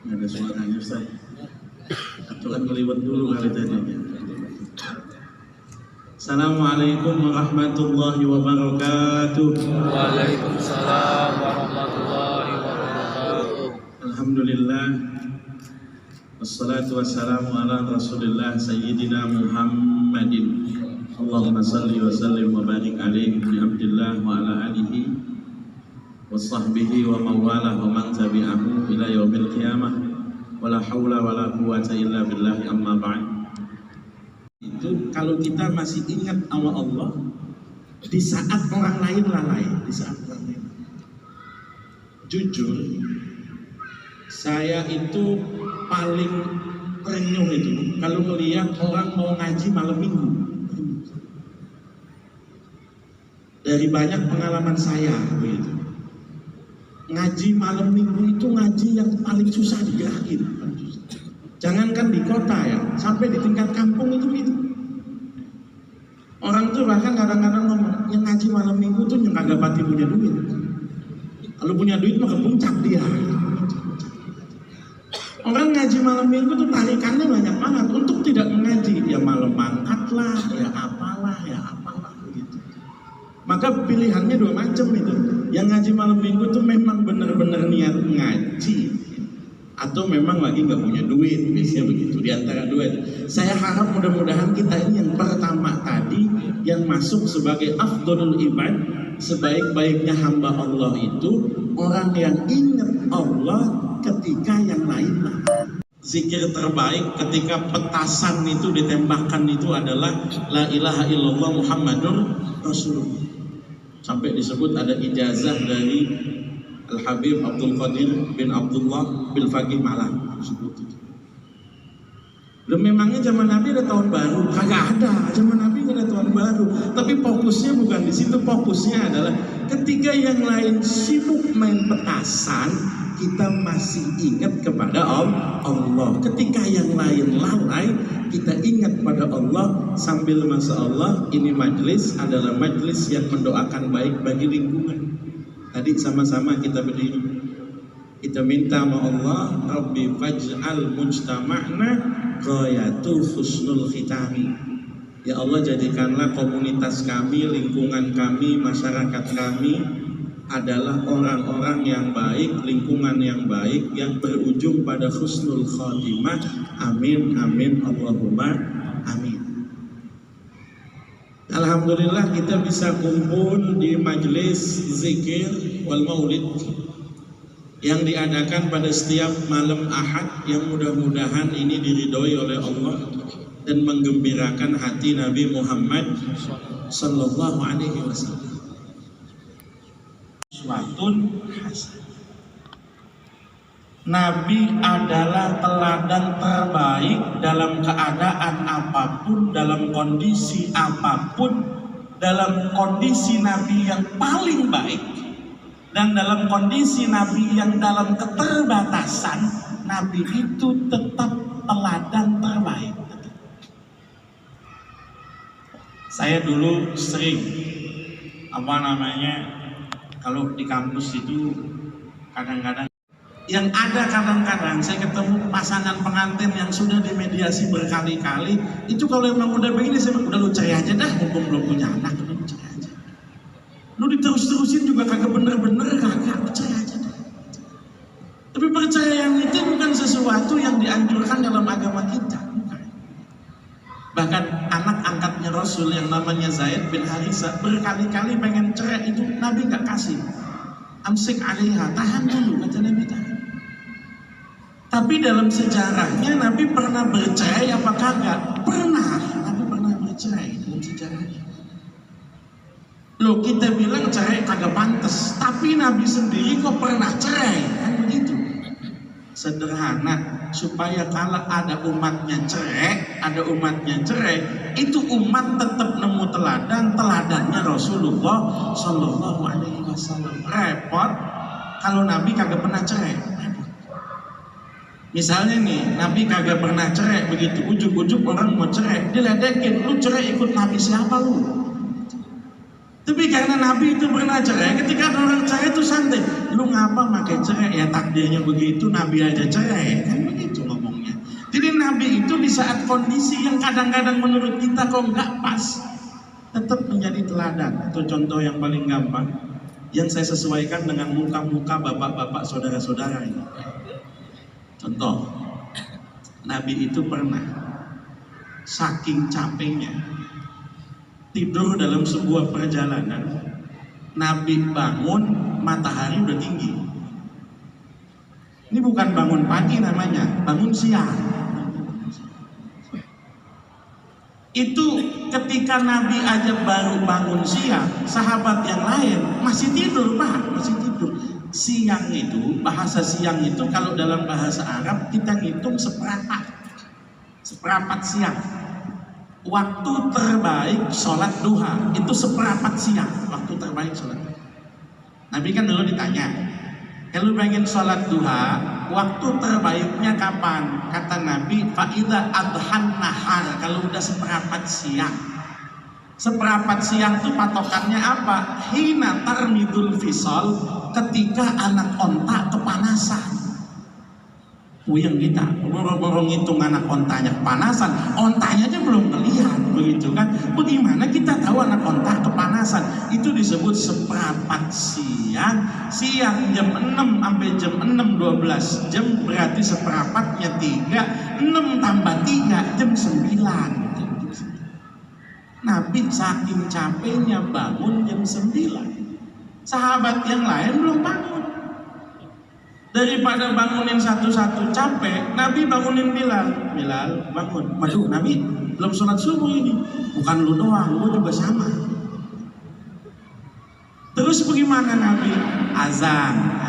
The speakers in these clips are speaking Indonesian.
Ada suaranya Ustaz. Aturan meliwat dulu kali tadi. Assalamualaikum warahmatullahi wabarakatuh. Waalaikumsalam warahmatullahi wabarakatuh. Alhamdulillah. Wassalatu wassalamu ala Rasulillah Sayyidina Muhammadin. Allahumma salli wa sallim wa barik alaihi bi abdillah wa ala alihi wa sahbihi wa mawalah wa man tabi'ahu ila yaumil qiyamah. Wala haula wala quwata illa billahi amma ba'd. Itu kalau kita masih ingat sama Allah di saat orang lain lalai, di saat orang lain. Jujur, saya itu paling renyuh itu kalau melihat orang mau ngaji malam minggu. Dari banyak pengalaman saya begitu. Ngaji malam minggu itu ngaji yang paling susah digerakin. Jangankan di kota ya, sampai di tingkat kampung itu gitu. Orang tuh bahkan kadang-kadang ngomong, yang ngaji malam minggu tuh yang kagak pati punya duit. Kalau punya duit mah ke puncak dia. Orang ngaji malam minggu tuh tarikannya banyak banget untuk tidak mengaji. Ya malam mangkat lah, ya apalah gitu. Maka pilihannya dua macam itu. Yang ngaji malam minggu tuh memang benar-benar niat ngaji, atau memang lagi nggak punya duit, biasanya begitu. Di antara dua itu, saya harap mudah-mudahan kita ini yang pertama tadi, yang masuk sebagai afdhalul ibad, sebaik-baiknya hamba Allah itu orang yang ingat Allah ketika yang lain lah. Zikir terbaik ketika petasan itu ditembakkan itu adalah la ilaha illallah Muhammadur Rasulullah. Sampai disebut ada ijazah dari Al-Habib Abdul Qadir bin Abdullah bin Faqih Malang. Dan memangnya zaman Nabi ada tahun baru? Kagak ada. Zaman Nabi nggak ada tahun baru. Tapi fokusnya bukan di situ. Fokusnya adalah ketika yang lain sibuk main petasan, kita masih ingat kepada Allah. Ketika yang lain lalai, kita ingat pada Allah sambil masya Allah. Ini majlis adalah majlis yang mendoakan baik bagi lingkungan. Tadi sama-sama kita berdiri, kita minta sama Allah, Rabbi faj'al mujtama'na ghayatu husnul khitami. Ya Allah, jadikanlah komunitas kami, lingkungan kami, masyarakat kami adalah orang-orang yang baik, lingkungan yang baik, yang berujung pada husnul khotimah. Amin, amin, Allahumma amin. Alhamdulillah kita bisa kumpul di majelis zikir wal maulid yang diadakan pada setiap malam Ahad, yang mudah-mudahan ini diridhoi oleh Allah dan menggembirakan hati Nabi Muhammad sallallahu alaihi wasallam. Suatun hasan. Nabi adalah teladan terbaik dalam keadaan apapun, dalam kondisi apapun, dalam kondisi Nabi yang paling baik, dan dalam kondisi Nabi yang dalam keterbatasan, Nabi itu tetap teladan terbaik. Saya dulu sering, kalau di kampus itu kadang-kadang yang ada, kadang-kadang saya ketemu pasangan pengantin yang sudah dimediasi berkali-kali. Itu kalau emang udah begini, saya bilang, udah lu cerai aja dah, mumpung belum punya anak, udah lu cerai aja. Lu diterus-terusin juga kagak bener-bener, kagak, percaya aja dah. Tapi percayaan itu bukan sesuatu yang dianjurkan dalam agama kita, bukan. Bahkan anak angkatnya Rasul yang namanya Zaid bin Harithah berkali-kali pengen cerai, itu Nabi nggak kasih. Amsik alaiha, tahan dulu, kata Nabi, tahan. Tapi dalam sejarahnya Nabi pernah bercerai apa kagak? Pernah, Nabi pernah bercerai dalam sejarahnya. Loh, kita bilang cerai kagak pantas, tapi Nabi sendiri kok pernah cerai, kan begitu. Sederhana, supaya kalau ada umatnya cerai, itu umat tetap nemu teladannya Rasulullah Shallallahu Alaihi Wasallam. Repot kalau Nabi kagak pernah cerai. Misalnya nih, Nabi kagak pernah cerai, begitu ujuk-ujuk orang mau cerai, diledekin, lu cerai ikut Nabi siapa lu? Tapi karena Nabi itu pernah cerai, ketika ada orang cerai itu santai, lu ngapa pakai cerai? Ya takdirnya begitu, Nabi aja cerai, kan begitu ngomongnya. Jadi Nabi itu di saat kondisi yang kadang-kadang menurut kita kok nggak pas, tetap menjadi teladan. Itu contoh yang paling gampang, yang saya sesuaikan dengan muka-muka bapak-bapak saudara-saudara ini. Contoh, Nabi itu pernah saking capeknya tidur dalam sebuah perjalanan. Nabi bangun, matahari udah tinggi. Ini bukan bangun pagi namanya, bangun siang. Itu ketika Nabi aja baru bangun siang, sahabat yang lain masih tidur, Pak, masih tidur. Siang itu, bahasa siang itu kalau dalam bahasa Arab kita ngitung seperempat siang. Waktu terbaik sholat duha itu seperempat siang, waktu terbaik sholat. Nabi kan dulu ditanya, kalau pengen sholat duha, waktu terbaiknya kapan? Kata Nabi, fa'idha adhan nahar, kalau udah seperempat siang. Seperempat siang itu patokannya apa? Hina tarmidul fisol, ketika anak onta kepanasan. Puyeng kita, boro-boro ngitung anak ontanya kepanasan, ontanya aja belum ngelihat, begitu kan? Bagaimana kita tahu anak onta kepanasan? Itu disebut seperempat siang. Siang jam 6 sampai jam 6, 12 jam, berarti seperempatnya 3, 6 tambah 3, jam 9. Nabi saking capeknya bangun jam 9. Sahabat yang lain belum bangun. Daripada bangunin satu-satu capek, Nabi bangunin Bilal. Bilal bangun. Waduh, Nabi belum sholat subuh ini. Bukan lu doang, gua juga sama. Terus bagaimana Nabi? Azan.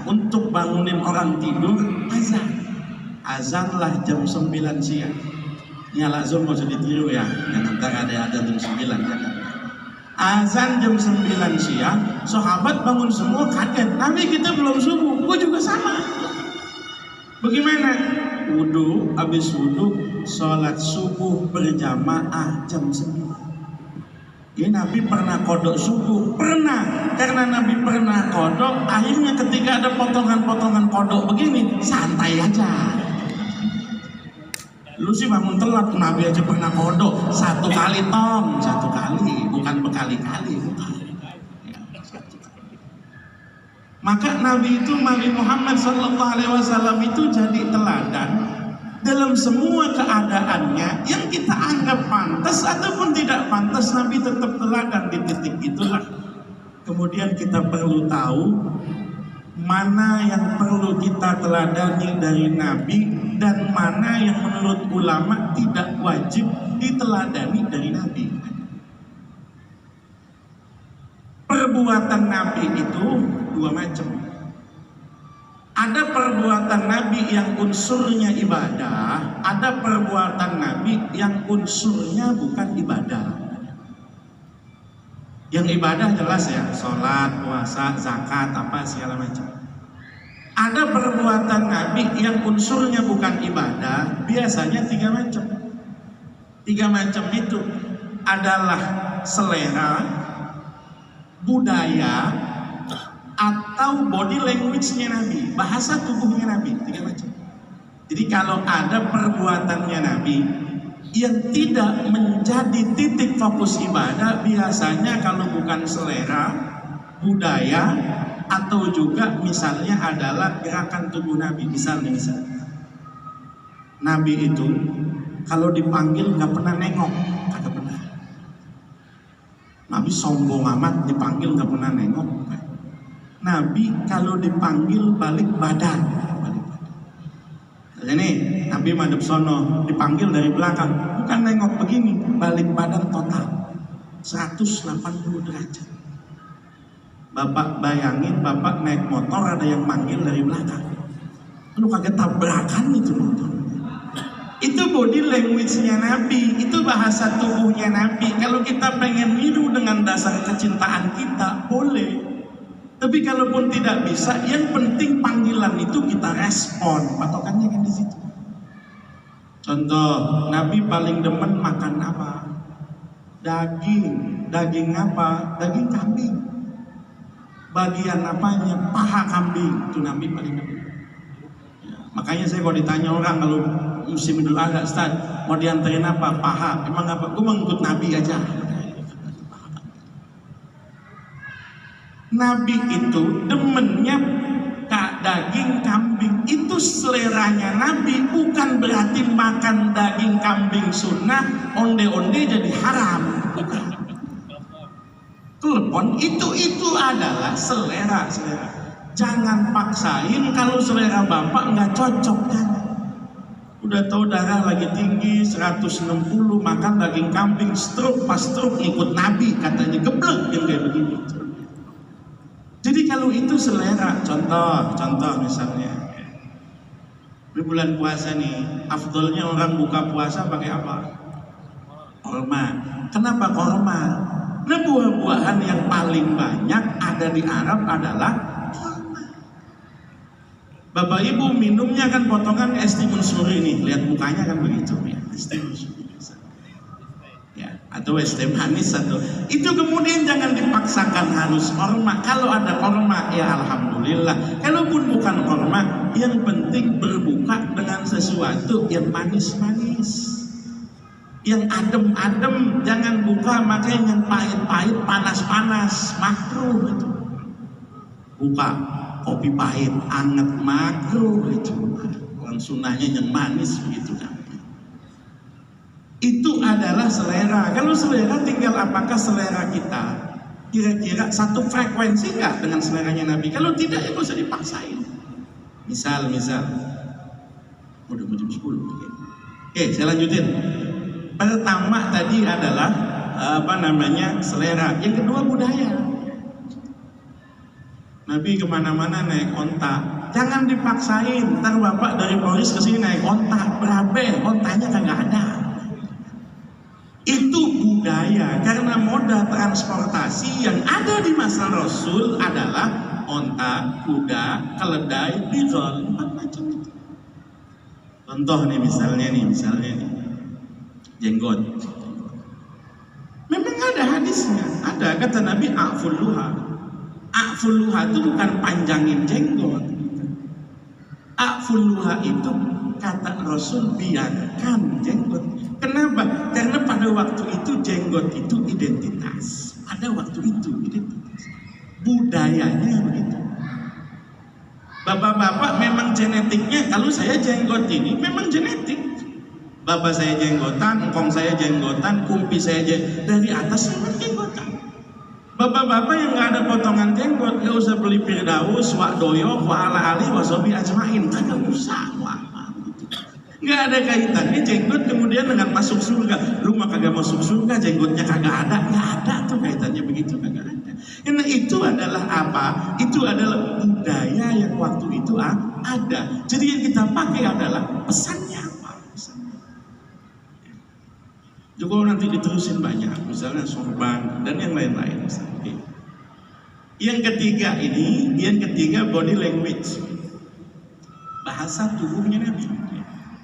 Untuk bangunin orang tidur, azan. Azanlah jam 9 siang. Nyala Zoom gak usah ditiru ya, yang ntar ada jam 9 jangan. Azan jam 9 siang, sahabat bangun semua kaget. Nabi kita belum subuh, gue juga sama. Bagaimana? Wudhu, habis wudhu, sholat subuh berjamaah jam 9. Ini Nabi pernah kodok subuh? Pernah. Karena Nabi pernah kodok, akhirnya ketika ada potongan-potongan kodok begini, santai aja. Lu sih bangun telat, Nabi aja pernah kodok 1 kali tong, 1 kali, bukan berkali-kali. Maka Nabi itu, Nabi Muhammad SAW itu jadi teladan dalam semua keadaannya yang kita anggap pantas ataupun tidak pantas. Nabi tetap teladan di titik itulah. Kemudian kita perlu tahu mana yang perlu kita teladani dari Nabi dan mana yang menurut ulama tidak wajib diteladani dari Nabi. Perbuatan Nabi itu 2 macam. Ada perbuatan Nabi yang unsurnya ibadah, ada perbuatan Nabi yang unsurnya bukan ibadah. Yang ibadah jelas ya, sholat, puasa, zakat, apa segala macam. Ada perbuatan Nabi yang unsurnya bukan ibadah, biasanya 3 macam. 3 macam itu adalah selera, budaya, atau body language-nya Nabi, bahasa tubuhnya Nabi. 3 macam. Jadi kalau ada perbuatannya Nabi yang tidak menjadi titik fokus ibadah, biasanya kalau bukan selera, budaya, atau juga misalnya adalah gerakan tubuh Nabi. Misalnya Nabi itu kalau dipanggil nggak pernah nengok, kagak pernah. Nabi sombong amat, dipanggil nggak pernah nengok. Nabi kalau dipanggil balik badan. Ini Nabi madep sono, dipanggil dari belakang, bukan nengok begini, balik badan total 180 derajat. Bapak bayangin, bapak naik motor ada yang manggil dari belakang, Lu kagak tabrakan itu motor. Itu body language-nya Nabi, itu bahasa tubuhnya Nabi. Kalau kita pengen niru dengan dasar kecintaan kita, boleh. Tapi kalaupun tidak bisa, yang penting panggilan itu kita respon. Patokannya kan di situ. Contoh, Nabi paling demen makan apa? Daging. Daging apa? Daging kambing. Bagian apanya? Paha kambing. Itu Nabi paling demen. Ya, makanya saya kalau ditanya orang kalau musim Idul Adha, Ustaz, mau dianterin apa? Paha. Emang apa? Gue mengikut Nabi aja. Nabi itu demennya daging kambing. Itu seleranya Nabi, bukan berarti makan daging kambing sunnah, onde-onde jadi haram. Bukan. Telepon itu adalah selera. Jangan paksain kalau selera bapak nggak cocok, jangan. Udah tahu darah lagi tinggi 160, makan daging kambing, stroke, pas stroke ikut Nabi katanya, geblek yang kayak begini. Jadi kalau itu selera, contoh misalnya di bulan puasa nih, afdolnya orang buka puasa pakai apa? Korma. Kenapa korma? Nah, buah-buahan yang paling banyak ada di Arab adalah korma. Bapak Ibu minumnya kan potongan es timun suri nih, lihat mukanya kan begitu ya, es timun suri. Ya, atau es teh manis atau itu, kemudian jangan dipaksakan harus korma. Kalau ada korma ya alhamdulillah, kalaupun bukan korma, yang penting berbuka dengan sesuatu yang manis-manis, yang adem-adem. Jangan buka makanya yang pahit-pahit, panas-panas, makruh itu. Buka kopi pahit, anget, makruh itu. Orang sunnahnya yang manis begitu kan. Itu adalah selera. Kalau selera tinggal apakah selera kita kira-kira satu frekuensi nggak dengan seleranya Nabi. Kalau tidak ya nggak usah dipaksain. Misal udah jam 10. Oke, saya lanjutin. Pertama tadi adalah selera. Yang kedua budaya. Nabi kemana-mana naik onta. Jangan dipaksain. Ntar bapak dari Polres kesini naik onta, berabe, ontanya kagak ada. Itu budaya, karena moda transportasi yang ada di masa Rasul adalah onta, kuda, keledai, bidol, macam itu. Contoh nih misalnya nih, jenggot. Memang ada hadisnya, ada kata Nabi a'ful luha. A'ful luha itu bukan panjangin jenggot. A'ful luha itu kata Rasul biarkan jenggot. Kenapa? Karena pada waktu itu jenggot itu identitas. Pada waktu itu identitas. Budayanya begitu. Bapak-bapak memang genetiknya, kalau saya jenggot ini memang genetik. Bapak saya jenggotan, engkong saya jenggotan, kumpi saya dari atas memang jenggotan. Bapak-bapak yang nggak ada potongan jenggot, nggak usah beli Firdaus, wa doyo, wa ala ali, wa sobi ajmain, kagak usah. Nggak ada kaitannya jenggot kemudian dengan masuk surga. Lu mah kagak masuk surga, jenggotnya kagak ada. Nggak ada tuh kaitannya begitu, kagak ada. Karena itu adalah apa? Itu adalah budaya yang waktu itu ada. Jadi yang kita pakai adalah pesannya apa? Pesannya. Juga nanti diterusin banyak, misalnya sorban dan yang lain-lain. Yang ketiga body language, bahasa tubuhnya Nabi.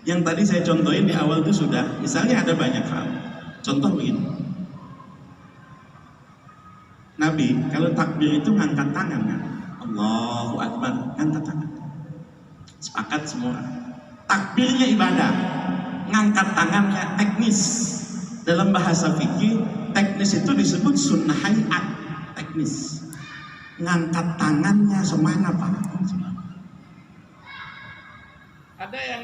Yang tadi saya contohin di awal itu sudah, misalnya ada banyak hal. Contoh begini, Nabi kalau takbir itu ngangkat tangan kan, Allahu Akbar, ngangkat tangan. Sepakat semua. Takbirnya ibadah, ngangkat tangannya teknis. Dalam bahasa fikih, teknis itu disebut sunnah hayat, teknis. Ngangkat tangannya semana Pak? Ada yang